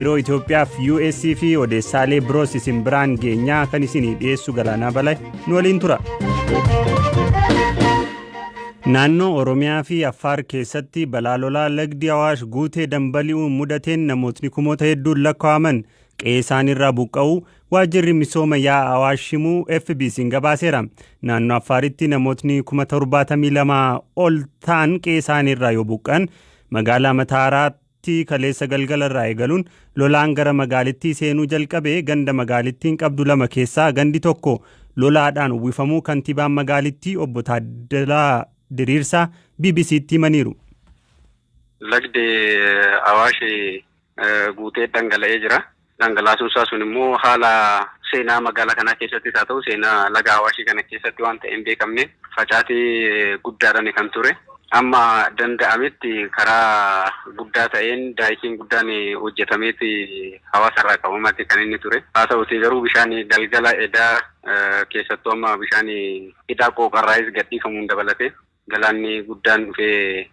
Yeroo Itoophiyaaf US fi odeessaalee biroos isin biraan geenyaa kan isinii dhiyeessu Galaanaa Balay nu waliin tura. Naannoo Oromiyaa fi Affaar keessatti balaa lolaa lagdi Awaash guutee dambali'uun mudateen namootni kumoota hedduun lakkaa'aman qe'ee isaaniirraa buqqa'uu waajjirri misooma yaa'aa Awaash himuu FBC'n gabaaseera. Naannoo Affaaritti namootni 72,000 ol ta'an qe'ee isaaniirraa yoo buqqa'an magaalaa Mataaraatti kaleessa galgalarraa eegaluun lolaan gara magaalittii seenuu jalqabee ganda magaalittiin qabdu lama keessaa gandi tokko lolaadhaan uwwifamuu kantiibaan magaalittii obbo Taaddalaa Diriirsaa BBC'tti himaniiru. Lagdi Awaash guutee dhangala'ee jira. Dhangalaasuun isaa sun immoo haala seenaa magaalaa kanaa keessatti haa ta'u seenaa laga Awaashii kana keessatti waan ta'e hin beekamne facaatii guddaadhaan kan ture. Amma danda'ametti karaa guddaa ta'een daayikiin guddaan hojjetameeti hawaasarraa qabamatti kan inni ture. Haa ta'uti garuu bishaan galgala edaa keessattuu amma bishaan hidhaa qooqarraayis gadhiifamuun dabalate galaanni guddaan dhufee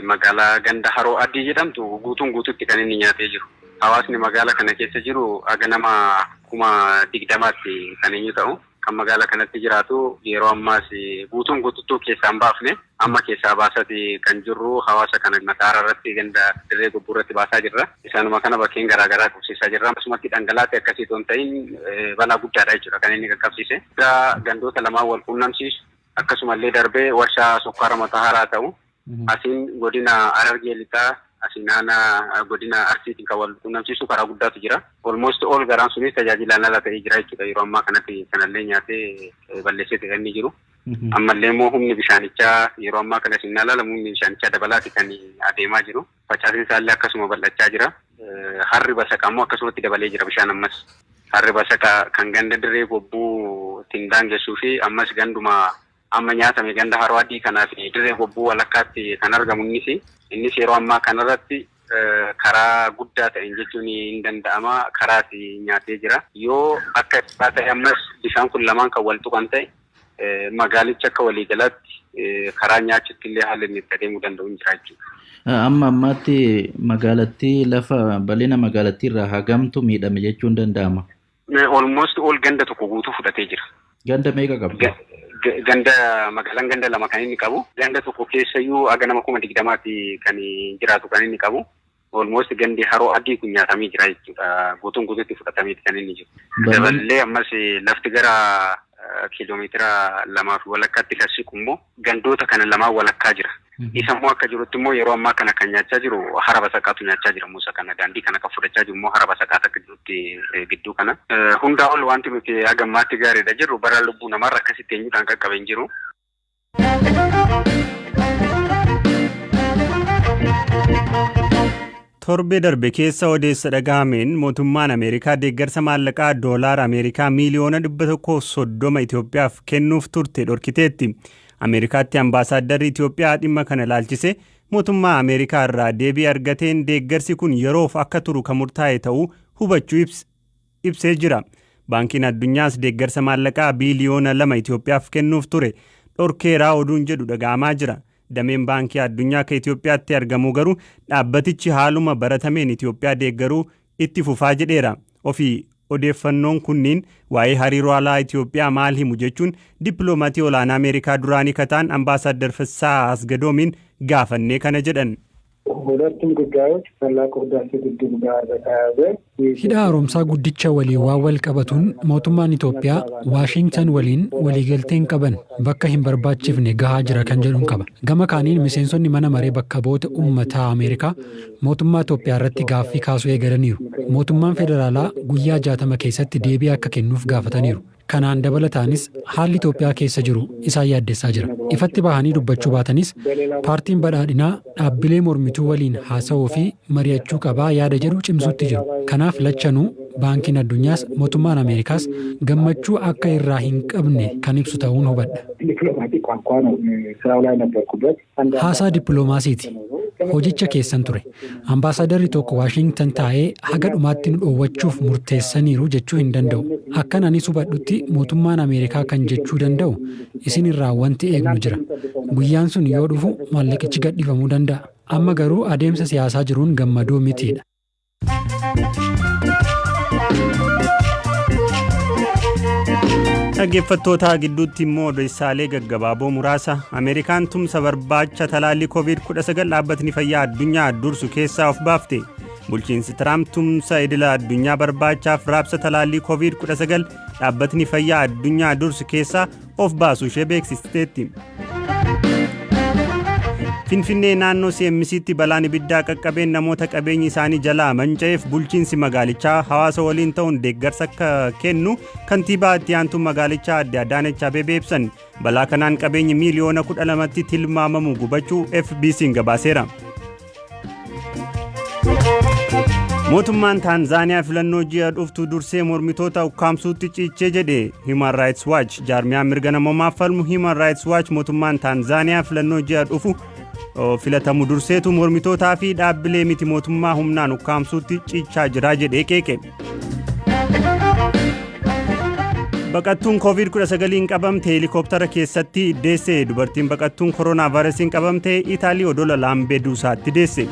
magaalaa ganda Haroo Addii jedhamtu guutuun guututti kan inni nyaatee jiru. Hawaasni magaalaa kana keessa jiru aga nama 20,000tti kan inni ta'u. Kan magaalaa kanatti jiraatu yeroo ammaas guutuun guututtuu keessaa hin baafne amma keessaa baasati kan jirru hawaasa kana Mataara irratti ganda dirree gobbuu irratti baasaa jirra. Isaanuma kana bakkeen garaagaraa qabsiisaa jirra. Akkasumatti dhangalaatti akkasii osoo hin ta'in balaa guddaadha jechuudha kan inni qaqqabsiise. Gandoota lamaan wal quunnamsiisu akkasumallee darbee warshaa sukkaara Mataaraa ta'u asiin godina Harargee lixaa asiin naannoo godina Arsiitiin kan wal quunnamsiisu karaa guddaatu jira. Almost all garaan sunis tajaajilaan ala ta'ee jira jechuudha. Yeroo ammaa kanatti kanallee nyaatee balleessee kan inni jiru. Ammallee immoo humni bishaanichaa yeroo ammaa kana isin ilaalamu humni bishaanichaa dabalaati kan adeemaa jiru. Facaatiin isaallee akkasuma bal'achaa jira. Harri basaqaa immoo akkasumatti dabalee jira bishaan ammas. Harri basaqaa kan ganda dirree gobbuu ittiin daangessuu fi ammas ganduma amma nyaatame ganda Haroo Addii kanaa fi dirree gobbuu walakkaatti kan argamu innis yeroo ammaa kanarratti karaa guddaa ta'een jechuun hin danda'ama karaatti nyaatee jira. Yoo akka isaa ta'e ammas bishaan kun lamaan kan wal tuqan ta'e magaalicha akka waliigalatti karaa nyaachutti illee haalli inni itti adeemuu danda'u hin jira jechuudha. Amma ammaatti magaalattii lafa bal'ina magaalattii irraa hagamtu miidhame jechuun danda'ama. Almost all ganda tokko guutuu fudhatee jira. Ganda meeqa qabdi? Magaalaan ganda lama kan inni qabu. Ganda tokko keessayyuu aga nama 20,000tti kan jiraatu kan inni qabu. Almost gandi Haroo Addii kun nyaatamee jira jechuudha. Guutuun guutuutti fudhatameeti kan inni jiru. Daballee ammas lafti gara kiiloomeetira 2 walakkaatti kan siqu immoo gandoota kana lamaan walakkaa jira. Isa immoo akka jirutti immoo yeroo ammaa kana kan nyaachaa jiru hara basaqaatu nyaachaa jira muusa kana daandii kana kan fudhachaa jiru immoo hara basaqaatu akka jirutti gidduu kana. Hundaa ol wanti nuti hagammaatti gaariidha jirru bara lubbuu namarra akkasitti eenyuudhaan qaqqabee hin jiru. Torbee darbe keessa odeessa dhaga'ameen mootummaan Ameerikaa deeggarsa maallaqaa doolaara Ameerikaa miiliyoona 130 Itoophiyaaf kennuuf turte dhorkiteetti. Ameerikaatti ambaasaadarri Itoophiyaa dhimma kana ilaalchise mootummaa Ameerikaa irraa deebii argateen deeggarsi kun yeroof akka turu kan murtaa'e ta'uu hubachuu ibsee jira. Baankiin addunyaas deeggarsa maallaqaa biiliyoona 2 Itoophiyaaf kennuuf ture dhorkeeraa oduun jedhu dhaga'amaa jira. Dameen baankii addunyaa kan Itoophiyaatti argamu garuu dhaabbatichi haaluma baratameen Itoophiyaa deeggaruu itti fufaa jedheera. Ofii odeeffannoon kunniin waa'ee hariiroo alaa Itoophiyaa maal himu jechuun dippiloomatii olaanaa Ameerikaa duraanii kataan ambaasaaddar Fassaa Asgadoomiin gaafannee kana jedhan. ሁለቱም ጉዳዮች ታላቁ ህዳሴ ግድብ ጋር በተያያዘ hidha haaromsaa guddicha waliin waan wal qabatuun mootummaan Itoophiyaa Waashingtan waliin waliigalteen qaban bakka hin barbaachifne gahaa jira kan jedhuun qaba. Gama kaaniin miseensonni mana maree bakka bu'oota uummataa Ameerikaa mootummaa Itoophiyaa irratti gaaffii kaasuu eegalaniiru. Mootummaan federaalaa guyyaa 60 keessatti deebii akka kennuuf gaafataniiru. Kanaan dabalataanis haalli Itoophiyaa keessa jiru isaan yaaddessaa jira. Ifatti bahanii dubbachuu baatanis paartiin badhaadhinaa dhaabbilee mormituu waliin haasa'uu fi mari'achuu qabaa yaada jedhu cimsuutti jiru. Kanaaf lachanuu baankiin addunyaas mootummaan Ameerikaas gammachuu akka irraa hin qabne kan ibsu ta'uun hubadha. Haasaa dippiloomaasiiti. Hojicha keessan ture. Ambaasadarri tokko Waashingtan taa'ee haga dhumaatti nu dhoowwachuuf murteessaniiru jechuu hin danda'u. Akkan anis hubadhutti mootummaan Ameerikaa kan jechuu danda'u isin irraa wanti eegnu jira. Guyyaan sun yoo dhufu maallaqichi gadhiifamuu danda'a. Amma garuu adeemsa siyaasaa jiruun gammadoo mitiidha. Dhaggeeffattoota gidduutti immoo odeessaalee gaggabaaboo muraasa Ameerikaan tumsa barbaacha talaallii COVID-19 dhaabbatni fayyaa addunyaa dursu keessaa of baafte. Bulchiinsi Tiraamp tumsa idila addunyaa barbaachaaf raabsa talaallii COVID-19 dhaabbatni fayyaa addunyaa dursu keessaa of baasuu ishee beeksisteetti. Finfinnee naannoo CMC'tti balaan ibiddaa qaqqabeen namoota qabeenyi isaanii jalaa manca'eef bulchiinsi magaalichaa hawaasa waliin ta'uun deeggarsa akka kennu kantiibaa itti aantuu magaalichaa Aadde Adaanech Abeebee ibsan. Balaa kanaan qabeenyi miiliyoona 12tti tilmaamamu gubachuu FBC'n gabaaseera. Mootummaan Taanzaaniyaa filannoo ji'a dhuftu dursee mormitoota ukkaamsuutti ciichee jedhe Human Rights Watch. Jaarmiyaan mirga namoomaaf falmu Human Rights Watch mootummaan Taanzaaniyaa filannoo ji'a dhufu filatamu durseetu mormitootaa fi dhaabbilee miti mootummaa humnaan ukkaamsuutti ciichaa jira jedhee qeeqe. Baqattuun COVID-19 qabamte helikooптara keessatti deesse. Dubartiin baqattuun koronaa vaayirasiin qabamte Itaalii odola Laampeduusaatti deesse.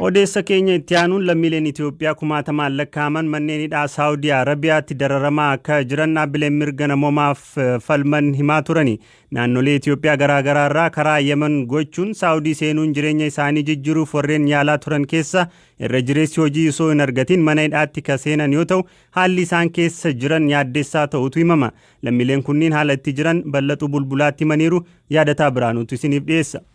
Odeessa keenya itti aanuun lammiileen Itoophiyaa kumaatamaan lakkaa'aman manneen hidhaa Saawudii Arabiyaatti dararamaa akka jiran dhaabbileen mirga namoomaaf falman himaa turani. Naannolee Itoophiyaa garaagaraa irraa karaa Yemen gochuun Saawudii seenuun jireenya isaanii jijjiiruuf warreen yaalaa turan keessa irra jireessi hojii osoo hin argatin mana hidhaatti ka seenan yoo ta'u haalli isaan keessa jiran yaaddessaa ta'utu himama. Lammiileen kunniin haala itti jiran Ballaxuu Bulbulaatti himaniiru. Yaadataa Biraanuutu isiniif dhiyeessa.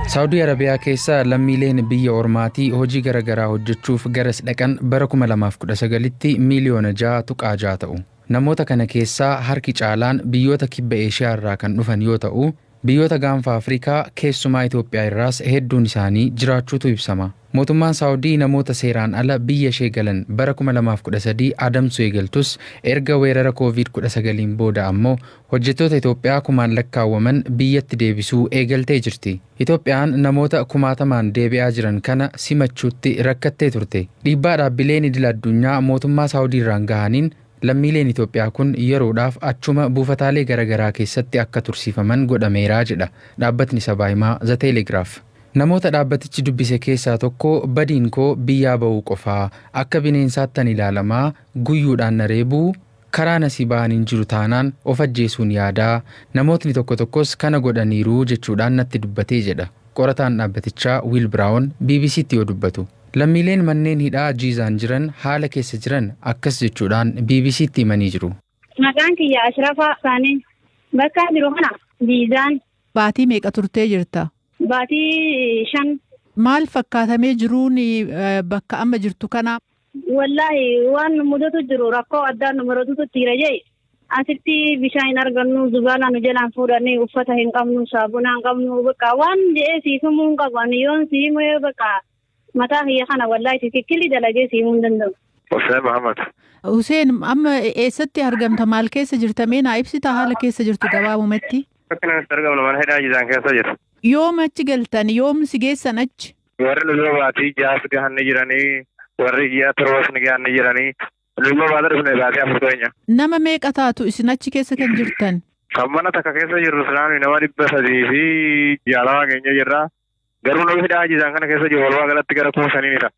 Saawudii Arabiyaa keessa lammiileen biyya ormaatii hojii garaagaraa hojjechuuf garas dhaqan bara 2019tti miiliyoona 6.6 ta'u. Namoota kana keessaa harki caalaan biyyoota kibba Eeshiyaa irraa kan dhufan yoo ta'u, biyyoota gaanfa Afrikaa keessumaa Itoophiyaa irraas hedduun isaanii jiraachuutu ibsama. Mootummaan Saawudii namoota seeraan ala biyya ishee galan bara 2013 adamsuu eegaltus erga weerara COVID-19 booda ammoo hojjettoota Itoophiyaa kumaan lakkaawwaman biyyatti deebisuu eegaltee jirti. Itoophiyaan namoota kumaatamaan deebi'aa jiran kana simachuutti rakkattee turte. Dhiibbaa dhaabbileen idil addunyaa mootummaa Saawudii irraan gahaniin lammiileen Itoophiyaa kun yeroodhaaf achuma buufataalee garaagaraa keessatti akka tursiifaman godhameeraa jedha dhaabbatni sabaa himaa The Telegraph. Namoota dhaabbatichi dubbise keessaa tokko badiin koo biyyaa ba'uu qofaa akka bineensaattan ilaalamaa guyyuudhaan na reebuu karaa nasii ba'aniin jiru taanaan of ajjeesuun yaadaa namootni tokko tokkos kana godhaniiru jechuudhaan natti dubbatee jedha qorataan dhaabbatichaa Will Brown BBC'tti yoo dubbatu. Lammiileen manneen hidhaa jiizaan jiran haala keessa jiran akkas jechuudhaan BBC'tti himanii jiru. Maqaan kiyya Ashrafaa Saanii bakka jiru kana jiizaan. Baatii meeqa turtee jirta? Baatii 5. Maal fakkaatamee jiruun bakka amma jirtu kana? Wallaahi waan mudatu jiru rakkoo addaan numaratutu jira jee. Asitti bishaan hin argannu zubaalaa nu jalaan fuudhanii uffata hin qabnu saabuna hin qabnu bakka waan jedhee siifamuu hin qaban yoon siimee bakka mataa kiyya kana wallaahi tikkilli dalagee siimuu hin danda'u. Hussein Muhammad. Hussein amma eessatti argamta maal keessa jirta mee naa ibsita haala keessa jirtu gabaabumatti? Bakka namatti argamnu mana hidhaa jiizaan keessa jiru. Yoom achi galtan yoom si geessan achi? Warri luloo baatii jaas gahanni jiranii warri ji'a torbaas ni gahanni jiranii luloo baata dhufne baatii 4 keenya. Nama meeqa taatu isin achi keessa kan jirtan? Kan mana takka keessa jirru sanaani nama 300 fi 60 keenya jirra. Garuu nama hidhaa jiizaan kana keessa jiru walumaa galatti gara 5,000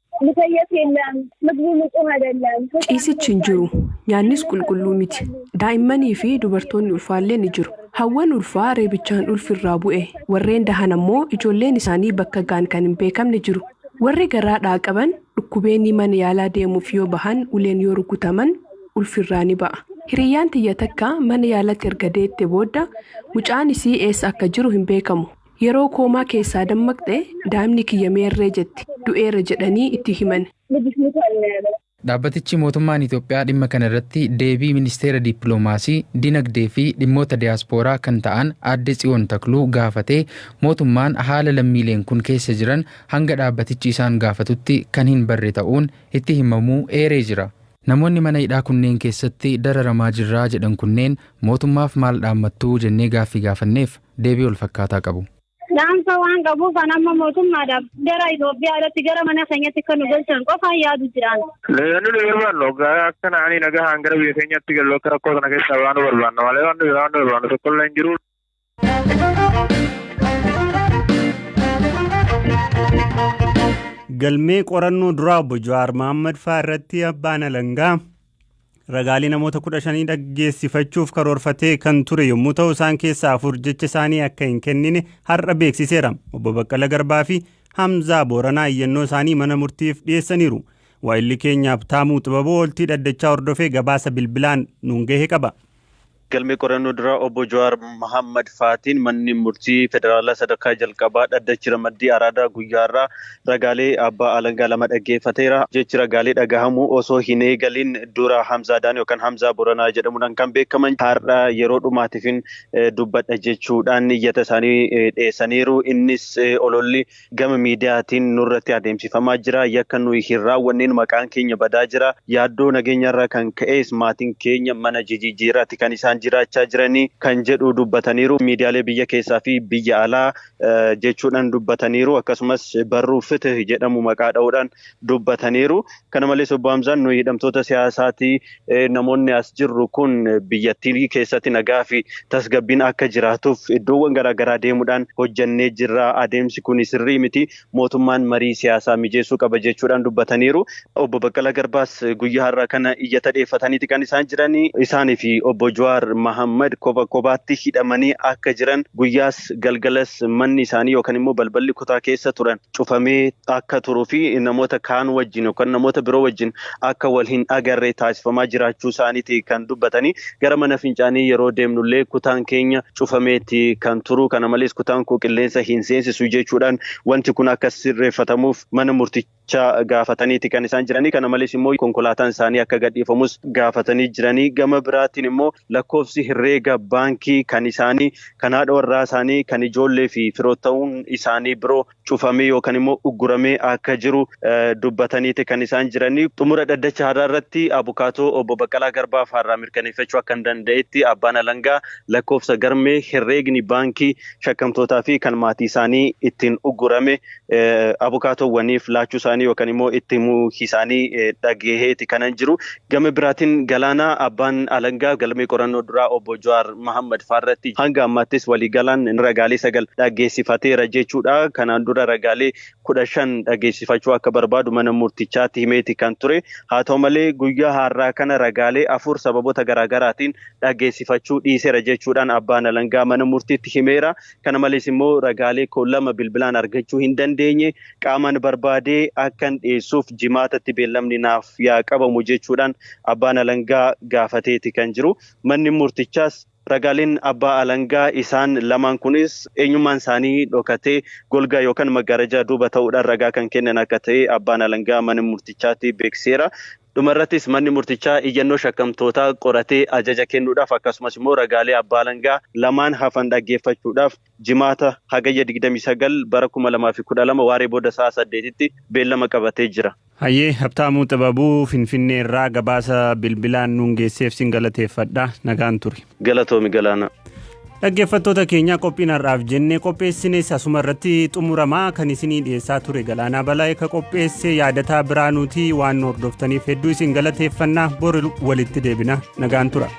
Ciisichi hin jiru. Nyaannis qulqulluu miti. Daa'immanii fi dubartoonni ulfaallee ni jiru. Hawwan ulfaa reebichaan ulfirraa bu'e. Warreen dahan ammoo ijoolleen isaanii bakka gaan kan hin beekamne jiru. Warri garaadhaa qaban dhukkubeenii mana yaalaa deemuuf yoo bahan uleen yoo rukutaman ulfirraa ni ba'a. Hiriyyaan tiyya takka mana yaalatti erga deette booda mucaan isii eessa akka jiru hin beekamu. Yeroo koomaa keessaa dammaqxe daa'imni kiyya meerree jetti du'eera jedhanii itti himan. Dhaabbatichi mootummaan Itoophiyaa dhimma kana irratti deebii ministeera dippiloomaasii dinagdee fi dhimmoota diyaaspooraa kan ta'an Aadde Tsiyoon Takluu gaafatee mootummaan haala lammiileen kun keessa jiran hanga dhaabbatichi isaan gaafatutti kan hin barre ta'uun itti himamuu eeree jira. Namoonni mana hidhaa kunneen keessatti dararamaa jirraa jedhan kunneen mootummaaf maal dhaammattuu jennee gaaffii gaafanneef deebii wal fakkaataa qabu. dhaamsa waan qabuuf kan amma mootummaadhaaf gara Itoophiyaadhaatti gara mana keenyatti kan nu galchan qofaan yaadu jiraan. Leenu nu barbaannu akkana ani nagahaan gara biyya keenyatti galuu akka rakkoo kana keessaa waan nu barbaanna malee waan nu barbaannu tokko illee hin jiru. Galmee qorannoo duraa obbo Jawaar Mohaammed fa'aa irratti abbaan alangaa ragaalee namoota 15 dhaggeessifachuuf karoorfatee kan ture yommuu ta'u isaan keessaa 4 jecha isaanii akka hin kennine har'a beeksiseera. Obbo Baqqala Garbaa fi Hamzaa Booranaa iyyannoo isaanii mana murtiif dhiyeessaniiru. Waa'illi keenyaaf taamuu xibaboo oltii dhaddachaa hordofee gabaasa bilbilaan nuun gahee qaba. Galmee qorannoo duraa obbo Jawaar Mohaammed fa'aatiin manni murtii federaalaa sadarkaa jalqabaa dhaddachi ramaddii araadaa guyyaarraa ragaalee abbaa alangaa 2 dhaggeeffateera. Jechi ragaalee dhagahamuu osoo hin eegaliin dura Hamzaadhaan yookaan Hamzaa Booranaa jedhamuudhaan kan beekaman har'a yeroo dhumaatiifin dubbadha jechuudhaan iyyata isaanii dhiyeessaniiru. Innis ololli gama miidiyaatiin nurratti adeemsifamaa jira. Yakka nuyi hin raawwanneen maqaan keenya badaa jira. Yaaddoo nageenyarraa kan ka'es maatiin keenya mana jijjiiraatti kan isaan jiraachaa jiranii kan jedhu dubbataniiru. Miidiyaalee biyya keessaa fi biyya alaa jechuudhaan dubbataniiru. Akkasumas barruu fitih jedhamu maqaa dha'uudhaan dubbataniiru. Kana malees obbo Hamzaan nuyi hidhamtoota siyaasaati namoonni as jirru kun biyyattii keessatti nagaa fi tasgabbiin akka jiraatuuf iddoowwan garaagaraa deemuudhaan hojjannee jirra. Adeemsi kun sirrii miti. Mootummaan marii siyaasaa mijeessuu qaba jechuudhaan dubbataniiru. Obbo Baqqala Garbaas guyyaa har'aa kana iyyata dhiyeeffataniiti kan isaan jiranii. Isaanii fi obbo Jawaar Mohaammed kophaatti hidhamanii akka jiran guyyaas galgalas manni isaanii yookaan immoo balballi kutaa keessa turan cufamee akka turuu fi namoota kaan wajjin yookaan namoota biroo wajjin akka wal hin agarree taasifamaa jiraachuu isaaniiti kan dubbatanii. Gara mana fincaanii yeroo deemnullee kutaan keenya cufameeti kan turu. Kana malees kutaan koo qilleensa hin seensisu jechuudhaan wanti kun akka sirreeffatamuuf mana murtichaa gaafataniiti kan isaan jiranii. Kana malees immoo konkolaataan isaanii akka gadhiifamus gaafatanii jiranii. Gama biraatiin immoo lakkoofsi herreega baankii kan isaanii kan haadha warraa isaanii kan ijoollee fi firootta'uun isaanii biroo cufamee yookaan immoo ugguramee akka jiru dubbataniiti kan isaan jiranii. Xumura dhaddacha haaraa irratti abukaatoo obbo Baqqalaa Garbaaf har'aa mirkaneeffachuu akka danda'etti abbaan alangaa lakkoofsa galmee herreegni baankii shakkamtootaa fi kan maatii isaanii ittiin uggurame abukaatoowwaniif laachuu isaanii yookaan immoo itti himuu isaanii dhageeheeti kanan jiru. Gama biraatiin Galaanaa abbaan alangaa galmee qorannoo duraa obbo Jawaar Mohaammed fa'aarratti hanga ammaattis waliigalaan ragaalee 9 dhaggeessifateera jechuudha. Kanaan dura ragaalee 15 dhaggeessifachuu akka barbaadu mana murtichaatti himeeti kan ture. Haa ta'u malee guyyaa har'aa kana ragaalee 4 sababoota garaagaraatiin dhaggeessifachuu dhiiseera jechuudhaan abbaan alangaa mana murtiitti himeera. Kana malees immoo ragaalee 2 bilbilaan argachuu hin dandeenye qaamaan barbaadee akkan dhiyeessuuf jimaatatti beellamni naaf yaa qabamu jechuudhaan abbaan alangaa gaafateeti kan jiru. Manni murtichaas ragaaleen abbaa alangaa isaan lamaan kunis eenyummaan isaanii dhokatee golgaa yookaan maggaarajaa duuba ta'uudhaan ragaa kan kennan akka ta'e abbaan alangaa mana murtichaatti beekseera. Dhumarrattis manni murtichaa iyyannoo shakkamtootaa qoratee ajaja kennuudhaaf akkasumas immoo ragaalee abbaa alangaa lamaan hafan dhaggeeffachuudhaaf jimaata hagayya 29 bara 2012 waaree booda sa'a 8tti beellama qabatee jira. Hayyee Habtaamuu Xibabuu Finfinnee irraa gabaasa bilbilaan nuun geesseef sin galateeffadha. Nagaan turi. Galatoomi Galaana. Dhaggeeffattoota keenya qophiin har'aaf jennee qopheessines asuma irratti xumuramaa kan isinii dhiyeessaa ture Galaanaa Balaa ka qopheesse yaadataa biraanuutii waan hordoftaniif hedduu isin galateeffannaa bor walitti deebina. Nagaan tura.